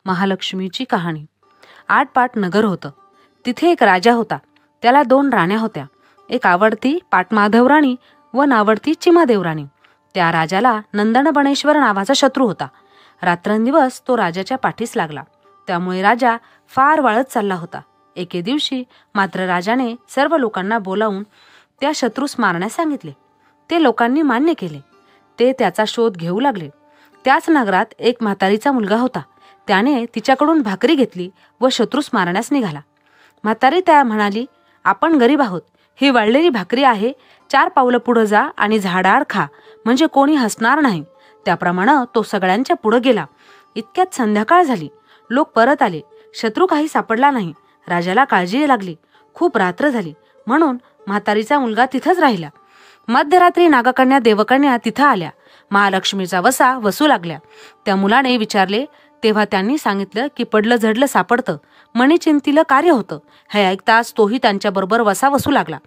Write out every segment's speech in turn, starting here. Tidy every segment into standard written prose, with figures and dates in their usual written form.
महालक्ष्मीची कहाणी. आटपाट नगर होतं. तिथे एक राजा होता. त्याला 2 राण्या होत्या. एक आवडती पाटमाधव राणी व नावडती चिमादेव राणी. त्या राजाला नंदनबनेश्वर नावाचा शत्रू होता. रात्रंदिवस तो राजाच्या पाठीस लागला. त्यामुळे राजा फार वाळत चालला होता. एके दिवशी मात्र राजाने सर्व लोकांना बोलावून त्या शत्रूस मारण्यास सांगितले. ते लोकांनी मान्य केले. ते त्याचा शोध घेऊ लागले. त्याच नगरात एक म्हातारीचा मुलगा होता. त्याने तिच्याकडून भाकरी घेतली व शत्रूस मारण्यास निघाला. म्हातारी त्या म्हणाली, आपण गरीब आहोत. ही वाळलेली भाकरी आहे. 4 पावलं पुढं जा आणि झाडाआड खा, म्हणजे कोणी हसणार नाही. त्याप्रमाणे तो सगळ्यांच्या पुढे गेला. इतक्यात संध्याकाळ झाली. लोक परत आले. शत्रू काही सापडला नाही. राजाला काळजी लागली. खूप रात्र झाली म्हणून म्हातारीचा मुलगा तिथंच राहिला. मध्यरात्री नागकन्या देवकन्या तिथं आल्या. महालक्ष्मीचा वसा वसू लागल्या. त्या मुलाने विचारले तेव्हा त्यांनी सांगितलं की पडलं झडलं सापडतं, मणिचिंतीलं कार्य होतं. हे ऐकताच तोही त्यांच्याबरोबर वसा वसू लागला.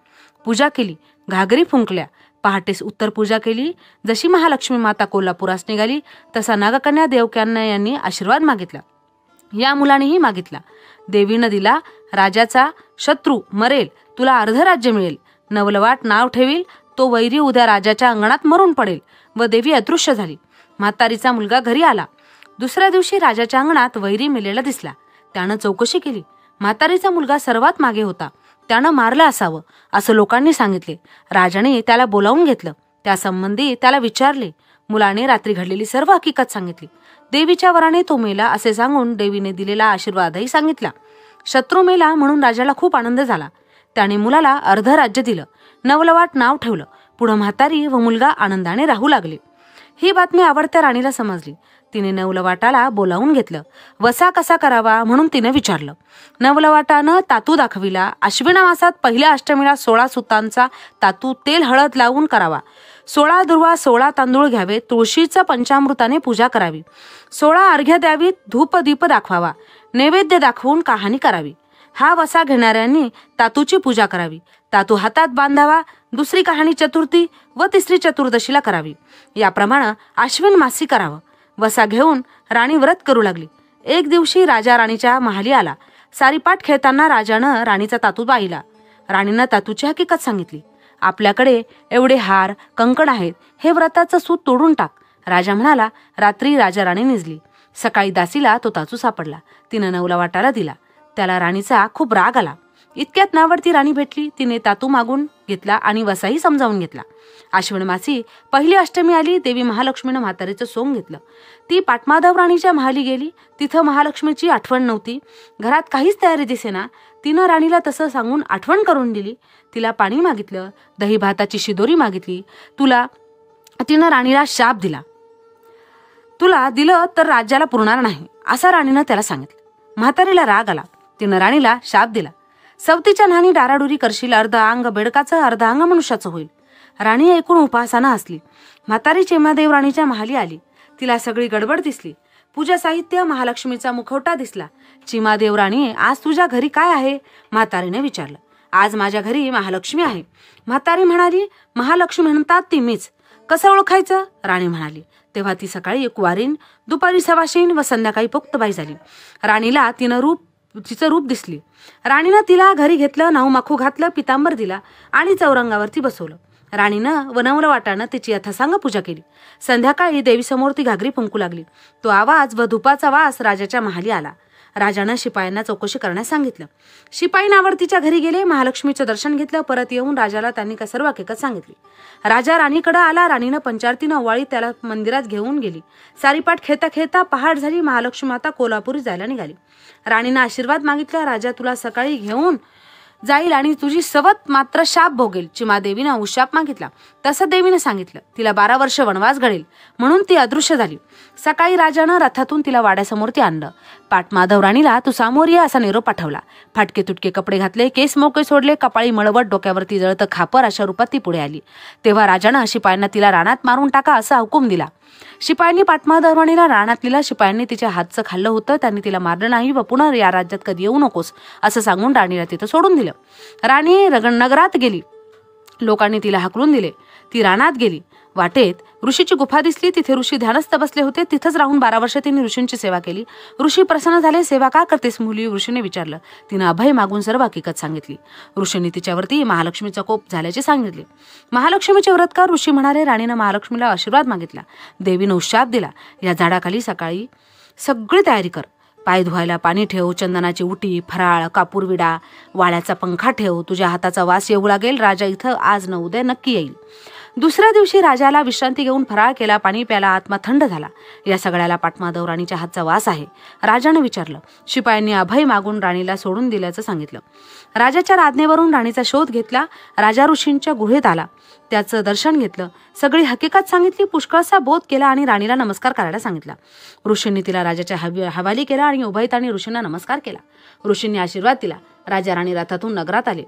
पूजा केली, घागरी फुंकल्या. पहाटेस उत्तर पूजा केली. जशी महालक्ष्मी माता कोल्हापुरास निघाली तसा नागकन्या देवकन्या यांनी आशीर्वाद मागितला. या मुलानेही मागितला. देवीनं दिला, राजाचा शत्रू मरेल, तुला अर्ध राज्य मिळेल. नवलवाट नाव ठेवील, तो वैरी उद्या राजाच्या अंगणात मरून पडेल. व देवी अदृश्य झाली. म्हातारीचा मुलगा घरी आला. दुसऱ्या दिवशी राजाच्या अंगणात वैरी मेलेला दिसला. त्यानं चौकशी केली. म्हातारीचा मुलगा सर्वात मागे होता. त्यानं मारलं असावं असं लोकांनी सांगितले. राजाने त्याला बोलावून घेतलं. त्यासंबंधी त्याला विचारले. मुलाने रात्री घडलेली सर्व हकीकत सांगितली. देवीच्या वराने तो मेला असे सांगून देवीने दिलेला आशीर्वादही सांगितला. शत्रू मेला म्हणून राजाला खूप आनंद झाला. त्याने मुलाला अर्ध राज्य दिलं. नवलवाट नाव ठेवलं. पुढं म्हातारी व मुलगा आनंदाने राहू लागले. ही बातमी आवडत्या राणीला समजली. तिने नवलवाटाला बोलावून घेतलं. वसा कसा करावा म्हणून तिने विचारलं. नवलवाटानं तातू दाखविला. आश्विन मासात पहिल्या अष्टमीला 16 सुतांचा तातू तेल हळद लावून करावा. 16 दुर्वा 16 तांदूळ घ्यावे. तुळशीचं पंचामृताने पूजा करावी. 16 अर्घ्य द्यावीत. धूप दीप दाखवावा. नैवेद्य दाखवून कहाणी करावी. हा वसा घेणाऱ्यांनी तातूची पूजा करावी. तातू हातात बांधावा. दुसरी कहाणी चतुर्थी व तिसरी चतुर्दशीला करावी. याप्रमाणे आश्विन मासी करावं. वसा घेऊन राणी व्रत करू लागली. एक दिवशी राजा राणीच्या महाली आला. सारीपाट खेळताना राजानं राणीचा तातू पाहिला. राणीनं तातूची हकीकत सांगितली. आपल्याकडे एवढे हार कंकण आहेत, हे व्रताचं सूत तोडून टाक. राजा म्हणाला. रात्री राजा राणी निजली. सकाळी दासीला तो तातू सापडला. तिनं नवलवाटाला दिला. त्याला राणीचा खूप राग आला. इतक्यात नावडती राणी भेटली. तिने तातू मागून घेतला आणि वसाही समजावून घेतला. आश्विन मासी पहिली अष्टमी आली. देवी महालक्ष्मीनं म्हातारीचं सोंग घेतलं. ती पाटमाधव राणीच्या महाली गेली. तिथं महालक्ष्मीची आठवण नव्हती. घरात काहीच तयारी दिसेना. तिनं राणीला तसं सांगून आठवण करून दिली. तिला पाणी मागितलं. दही भाताची शिदोरी मागितली. तिनं राणीला शाप दिला. तुला दिलं तर राज्याला पुरणार नाही असं राणीनं त्याला सांगितलं. म्हातारीला राग आला. तिनं राणीला शाप दिला. सवतीच्या नानी डाराडुरी करशील, अर्ध अंग बेडकाचं अर्ध अंग मनुष्याचं होईल. राणी ऐकून उपासानं हसली. म्हातारी चिमादेव राणीच्या महाली आली. तिला सगळी गडबड दिसली. पूजा साहित्य, महालक्ष्मीचा मुखवटा दिसला. चिमादेव राणी, आज तुझ्या घरी काय आहे? म्हातारीने विचारलं. आज माझ्या घरी महालक्ष्मी आहे. म्हातारी म्हणाली. महालक्ष्मी म्हणतात ती मीच. कसं ओळखायचं? राणी म्हणाली. तेव्हा ती सकाळी कुवारीन, दुपारी सवाशीन व संध्याकाळी पोक्तबाई झाली. राणीला तिचं रूप दिसली. राणीनं तिला घरी घेतलं. नाहूमाखू घातलं. पितांबर दिला आणि चौरंगावरती बसवलं. राणीनं व नवलवाटानं तिची यथासांग पूजा केली. संध्याकाळी देवीसमोर ती घागरी फुंकू लागली. तो आवाज व धुपाचा वास राजाच्या महाली आला. राजानं शिपायांना चौकशी करण्यास सांगितलं. शिपाई नावडतीच्या घरी गेले. महालक्ष्मीचं दर्शन घेतलं. परत येऊन राजाला त्यांनी सर्व हकीकत सांगितली. राजा राणीकडे आला. राणीनं पंचारतीनं ओवाळी त्याला मंदिरात घेऊन गेली. सारीपाट खेळता खेळता पहाट झाली. महालक्ष्मी माता कोल्हापुरी जायला निघाली. राणीनं आशीर्वाद मागितला. राजा तुला सकाळी घेऊन जाईल आणि तुझी सवत मात्र शाप भोगेल. चिमादेवीनं उशाप मागितला. तसं देवीनं सांगितलं. तिला 12 वर्ष वनवास घडेल म्हणून ती अदृश्य झाली. सकाळी राजानं रथातून तिला वाड्यासमोर ती आणलं. पाटमाधव राणीला तू सामोर ये असा निरोप पाठवला. फाटके तुटके कपडे घातले. केस मोकळे सोडले. कपाळी मळवट, डोक्यावरती जळतं खापर अशा रूपात ती पुढे आली. तेव्हा राजानं शिपायांना तिला रानात मारून टाका असा हुकूम दिला. शिपायांनी पाटमाधव राणीला रानात लिहिलं. शिपायांनी तिच्या हातचं खाल्लं होतं. त्यांनी तिला मारलं नाही व पुन्हा या राज्यात कधी येऊ नकोस असं सांगून राणीला तिथं सोडून दिलं. राणी नगरात गेली. लोकांनी तिला हाकलून दिले. ती रानात गेली. वाटेत ऋषीची गुफा दिसली. तिथे ऋषी ध्यानस्थ बसले होते. तिथंच राहून 12 वर्ष तिने ऋषींची सेवा केली. ऋषी प्रसन्न झाले. सेवा का करतेस मुली, ऋषीने विचारलं. तिनं अभय मागून सर्व हकीकत सांगितली. ऋषींनी तिच्यावरती महालक्ष्मीचा कोप झाल्याचे सांगितले. महालक्ष्मीचे व्रत कर, ऋषी म्हणाले. राणीनं महालक्ष्मीला आशीर्वाद मागितला. देवीनं उशाप दिला. या झाडाखाली सकाळी सगळी तयारी कर. पाय धुवायला पाणी ठेव, चंदनाची उटी, फराळ, कापूर विडा, वाळ्याचा पंखा ठेव. तुझ्या हाताचा वास येऊ लागेल. राजा इथं आज न उद्या नक्की येईल. दुसऱ्या दिवशी राजाला विश्रांती घेऊन फराळ केला, पाणी प्याला, आत्मा थंड झाला. या सगळ्याला पाटमाधव राणीच्या हातचा वास आहे. राजाने विचारलं. शिपायांनी अभय मागून राणीला सोडून दिल्याचं सांगितलं. राजाच्या आज्ञेवरून राणीचा शोध घेतला. राजा ऋषींच्या गुहेत आला. त्याचं दर्शन घेतलं. सगळी हकीकत सांगितली. पुष्कळसा बोध केला आणि राणीला नमस्कार करायला सांगितला. ऋषींनी तिला राजाच्या हवाली केला आणि उभयतांनी ऋषींना नमस्कार केला. ऋषींनी आशीर्वाद दिला. राजा राणी रथातून नगरात आले.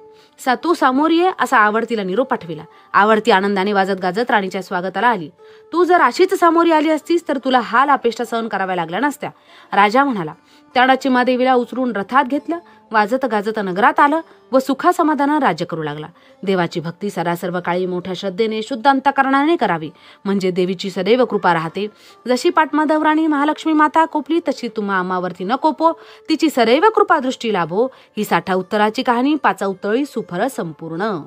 तू सामोर ये असा आवडतीला निरोप पाठविला. आवडती आनंदाने वाजत गाजत राणीच्या स्वागताला आली. तू जर अशीच सामोरी आली असतीस तर तुला हाल अपेष्टा सहन कराव्या लागल्या नसत्या. राजा म्हणाला. त्यानं चिमादेवीला उचलून रथात घेतलं. वाजत गाजत नगरात आलं व सुखा समाधानानं राज्य करू लागला. देवाची भक्ती सरासर्व काळी मोठ्या श्रद्धेने शुद्ध अंतःकरणाने करावी, म्हणजे देवीची सदैव कृपा राहते. जशी पाटमाधव राणी महालक्ष्मी माता कोपली तशी तुम्हा आम्हावरती न कोपो, तिची सदैव कृपा दृष्टी लाभो. ही 60 उत्तराची कहाणी 5 उत्तळी सुफर संपूर्ण.